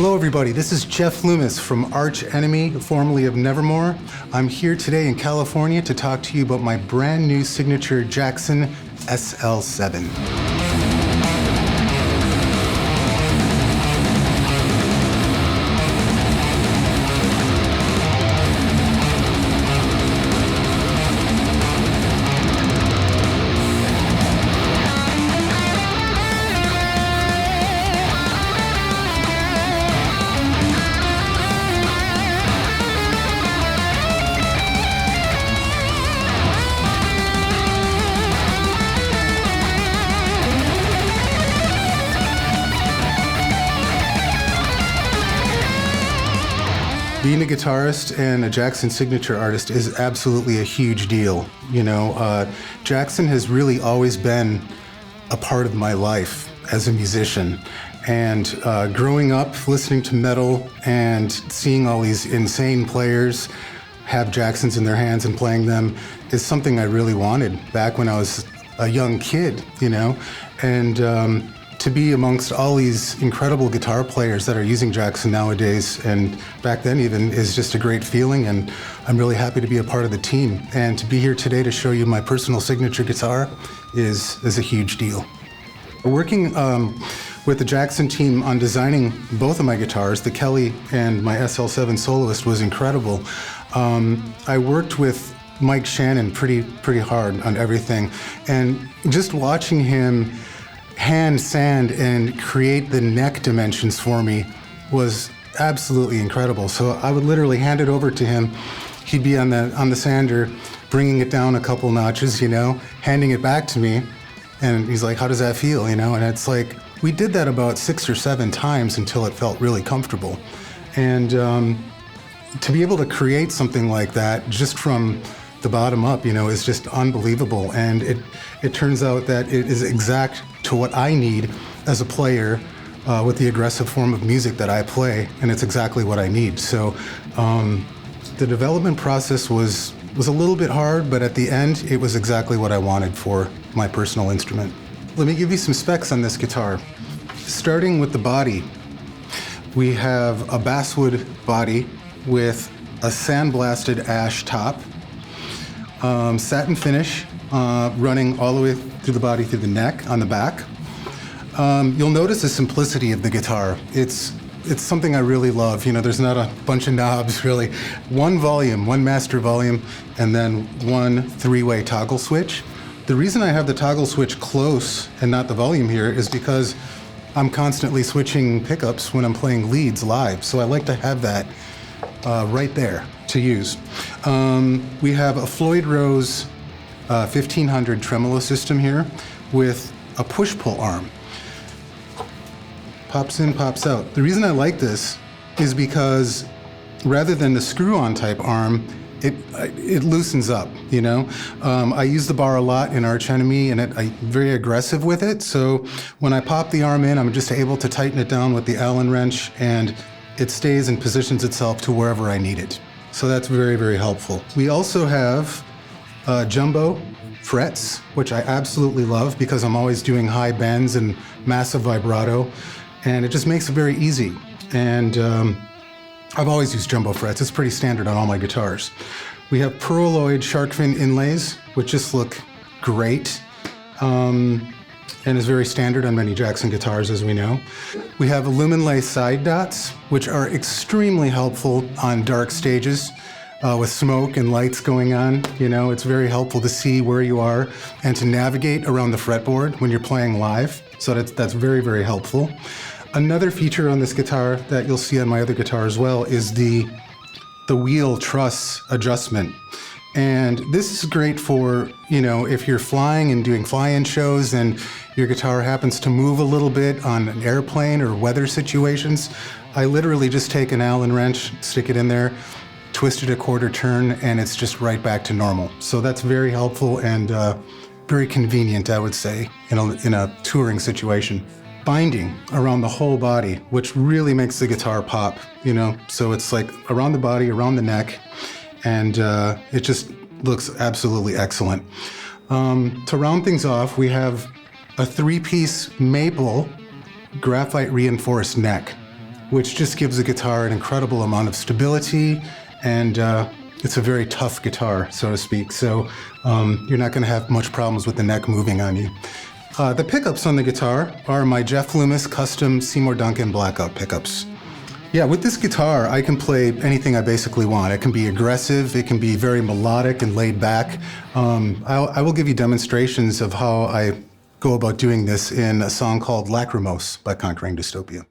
Hello everybody, this is Jeff Loomis from Arch Enemy, formerly of Nevermore. I'm here today in California to talk to you about my brand new signature Jackson SL7. Being a guitarist and a Jackson signature artist is absolutely a huge deal. You know, Jackson has really always been a part of my life as a musician. And growing up, listening to metal and seeing all these insane players have Jacksons in their hands and playing them is something I really wanted back when I was a young kid, you know? And to be amongst all these incredible guitar players that are using Jackson nowadays, and back then even, is just a great feeling, and I'm really happy to be a part of the team. And to be here today to show you my personal signature guitar is a huge deal. Working with the Jackson team on designing both of my guitars, the Kelly and my SL7 Soloist, was incredible. I worked with Mike Shannon pretty hard on everything, and just watching him hand sand and create the neck dimensions for me was absolutely incredible. So I would literally hand it over to him. He'd be on the sander, bringing it down a couple notches, you know, handing it back to me, and he's like, "How does that feel?" You know, and it's like we did that about 6 or 7 times until it felt really comfortable. And to be able to create something like that just from the bottom up, you know, is just unbelievable. And it turns out that it is exact to what I need as a player with the aggressive form of music that I play, and it's exactly what I need. So the development process was a little bit hard, but at the end, it was exactly what I wanted for my personal instrument. Let me give you some specs on this guitar. Starting with the body, we have a basswood body with a sandblasted ash top, satin finish running all the way through the body, through the neck, on the back. You'll notice the simplicity of the guitar. It's something I really love. You know, there's not a bunch of knobs, really. One volume, one master volume, and then one 3-way toggle switch. The reason I have the toggle switch close and not the volume here is because I'm constantly switching pickups when I'm playing leads live, so I like to have that right there to use. We have a Floyd Rose 1500 tremolo system here with a push-pull arm. Pops in, pops out. The reason I like this is because rather than the screw-on type arm, it loosens up, you know? I use the bar a lot in Arch Enemy, and I'm very aggressive with it, so when I pop the arm in, I'm just able to tighten it down with the Allen wrench, and it stays and positions itself to wherever I need it. So that's very, very helpful. We also have jumbo frets, which I absolutely love because I'm always doing high bends and massive vibrato, and it just makes it very easy. And I've always used jumbo frets. It's pretty standard on all my guitars. We have pearloid shark fin inlays, which just look great, and is very standard on many Jackson guitars, as we know. We have Luminlay side dots, which are extremely helpful on dark stages with smoke and lights going on. You know, it's very helpful to see where you are and to navigate around the fretboard when you're playing live. So that's very, very helpful. Another feature on this guitar that you'll see on my other guitar as well is the wheel truss adjustment. And this is great for, you know, if you're flying and doing fly-in shows and your guitar happens to move a little bit on an airplane or weather situations. I literally just take an Allen wrench, stick it in there, twist it a quarter turn, and it's just right back to normal. So that's very helpful and very convenient, I would say, in a touring situation. Binding around the whole body, which really makes the guitar pop, you know? So it's like around the body, around the neck, and it just looks absolutely excellent. To round things off, we have a 3-piece maple graphite reinforced neck. which just gives the guitar an incredible amount of stability, and it's a very tough guitar, so to speak. So you're not going to have much problems with the neck moving on you. The pickups on the guitar are my Jeff Loomis custom Seymour Duncan Blackout pickups. Yeah, with this guitar, I can play anything I basically want. It can be aggressive, it can be very melodic and laid back. I will give you demonstrations of how I go about doing this in a song called Lachrymose by Conquering Dystopia.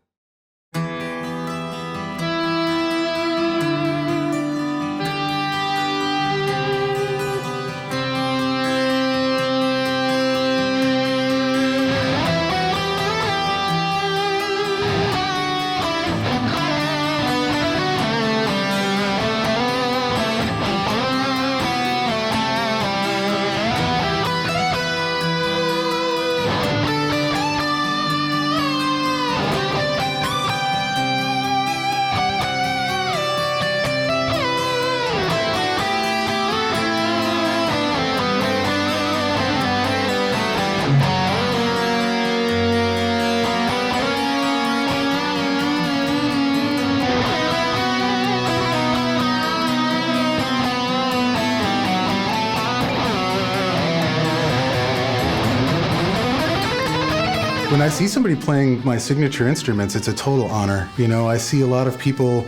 When I see somebody playing my signature instruments, it's a total honor. You know, I see a lot of people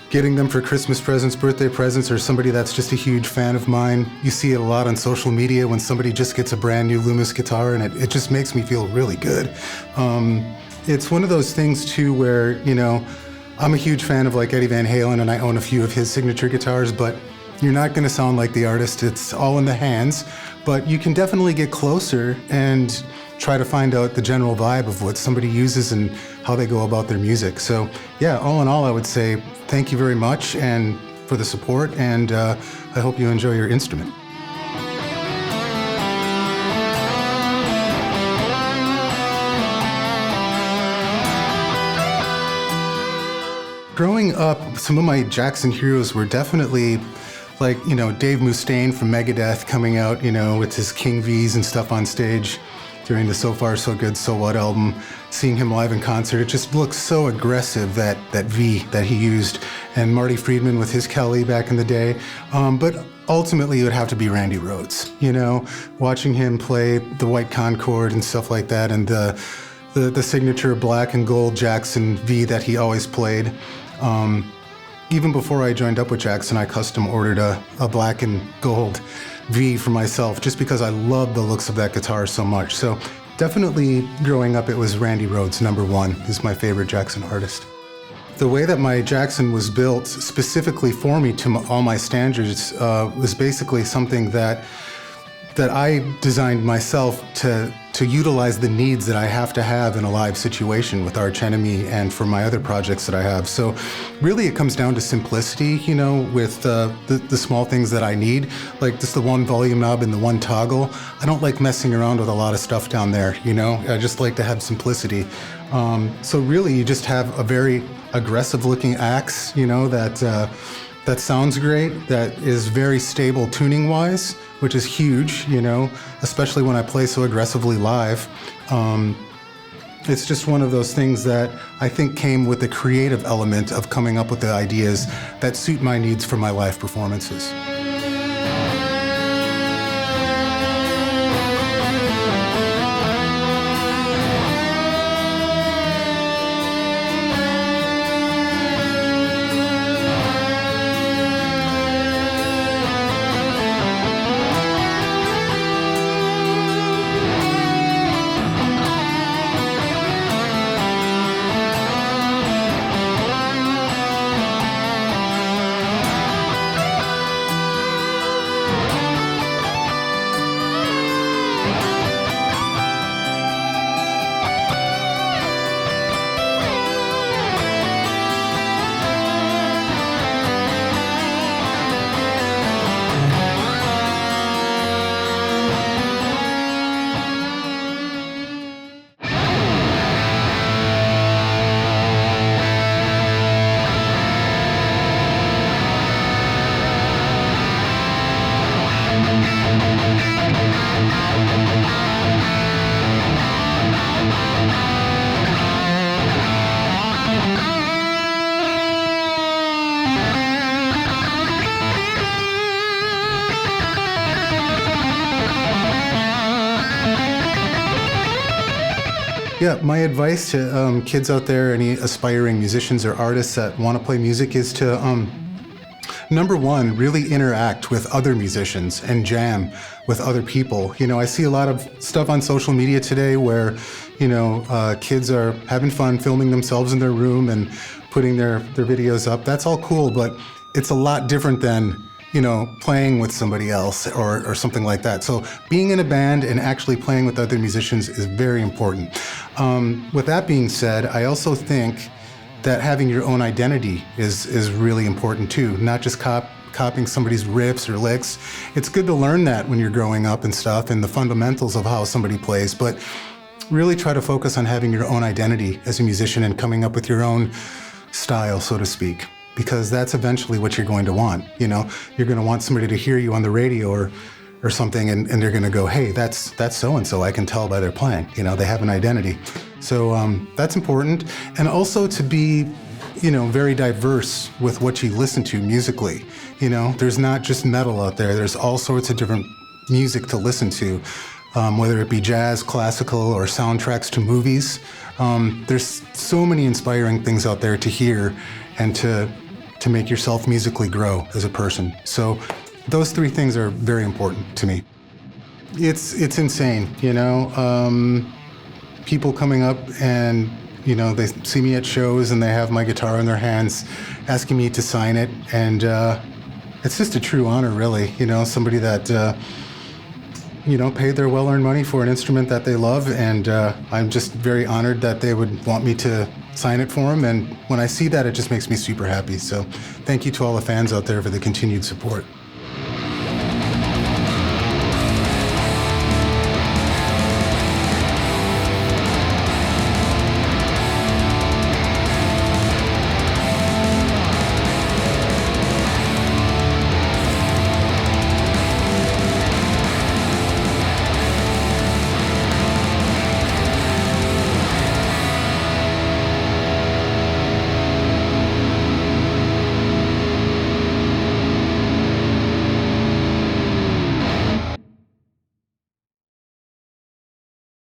getting them for Christmas presents, birthday presents, or somebody that's just a huge fan of mine. You see it a lot on social media when somebody just gets a brand new Loomis guitar, and it just makes me feel really good. It's one of those things too where, you know, I'm a huge fan of like Eddie Van Halen, and I own a few of his signature guitars, but you're not going to sound like the artist. It's all in the hands, but you can definitely get closer and try to find out the general vibe of what somebody uses and how they go about their music. So yeah, all in all, I would say thank you very much and for the support, and I hope you enjoy your instrument. Growing up, some of my Jackson heroes were definitely like, you know, Dave Mustaine from Megadeth coming out, you know, with his King V's and stuff on stage during the So Far So Good, So What album. Seeing him live in concert, it just looks so aggressive, that V that he used. And Marty Friedman with his Kelly back in the day. But ultimately it would have to be Randy Rhoads, you know, watching him play the White Concord and stuff like that, and the signature black and gold Jackson V that he always played. Even before I joined up with Jackson, I custom ordered a black and gold V for myself, just because I love the looks of that guitar so much. So definitely growing up, it was Randy Rhoads, #1, is my favorite Jackson artist. The way that my Jackson was built specifically for me to all my standards was basically something that I designed myself to utilize the needs that I have to have in a live situation with Arch Enemy and for my other projects that I have. So really it comes down to simplicity, you know, with the small things that I need, like just the one volume knob and the one toggle. I don't like messing around with a lot of stuff down there, you know. I just like to have simplicity. So really you just have a very aggressive looking axe, you know, that sounds great, that is very stable tuning wise, which is huge, you know, especially when I play so aggressively live. It's just one of those things that I think came with the creative element of coming up with the ideas that suit my needs for my live performances. Yeah, my advice to kids out there, any aspiring musicians or artists that want to play music, is to number one, really interact with other musicians and jam with other people. You know, I see a lot of stuff on social media today where, you know, kids are having fun filming themselves in their room and putting their videos up. That's all cool, but it's a lot different than, you know, playing with somebody else or something like that. So being in a band and actually playing with other musicians is very important. With that being said, I also think that having your own identity is really important too, not just copying somebody's riffs or licks. It's good to learn that when you're growing up and stuff and the fundamentals of how somebody plays, but really try to focus on having your own identity as a musician and coming up with your own style, so to speak, because that's eventually what you're going to want. You know, you're going to want somebody to hear you on the radio or something, and they're going to go, hey, that's so-and-so. I can tell by their playing. You know, they have an identity. So that's important. And also to be, you know, very diverse with what you listen to musically. You know, there's not just metal out there. There's all sorts of different music to listen to, whether it be jazz, classical, or soundtracks to movies. There's so many inspiring things out there to hear and to make yourself musically grow as a person. So those three things are very important to me. It's insane, you know. People coming up and, you know, they see me at shows and they have my guitar in their hands asking me to sign it. And it's just a true honor, really. You know, somebody that, you know, paid their well-earned money for an instrument that they love. And I'm just very honored that they would want me to sign it for them. And when I see that, it just makes me super happy. So thank you to all the fans out there for the continued support.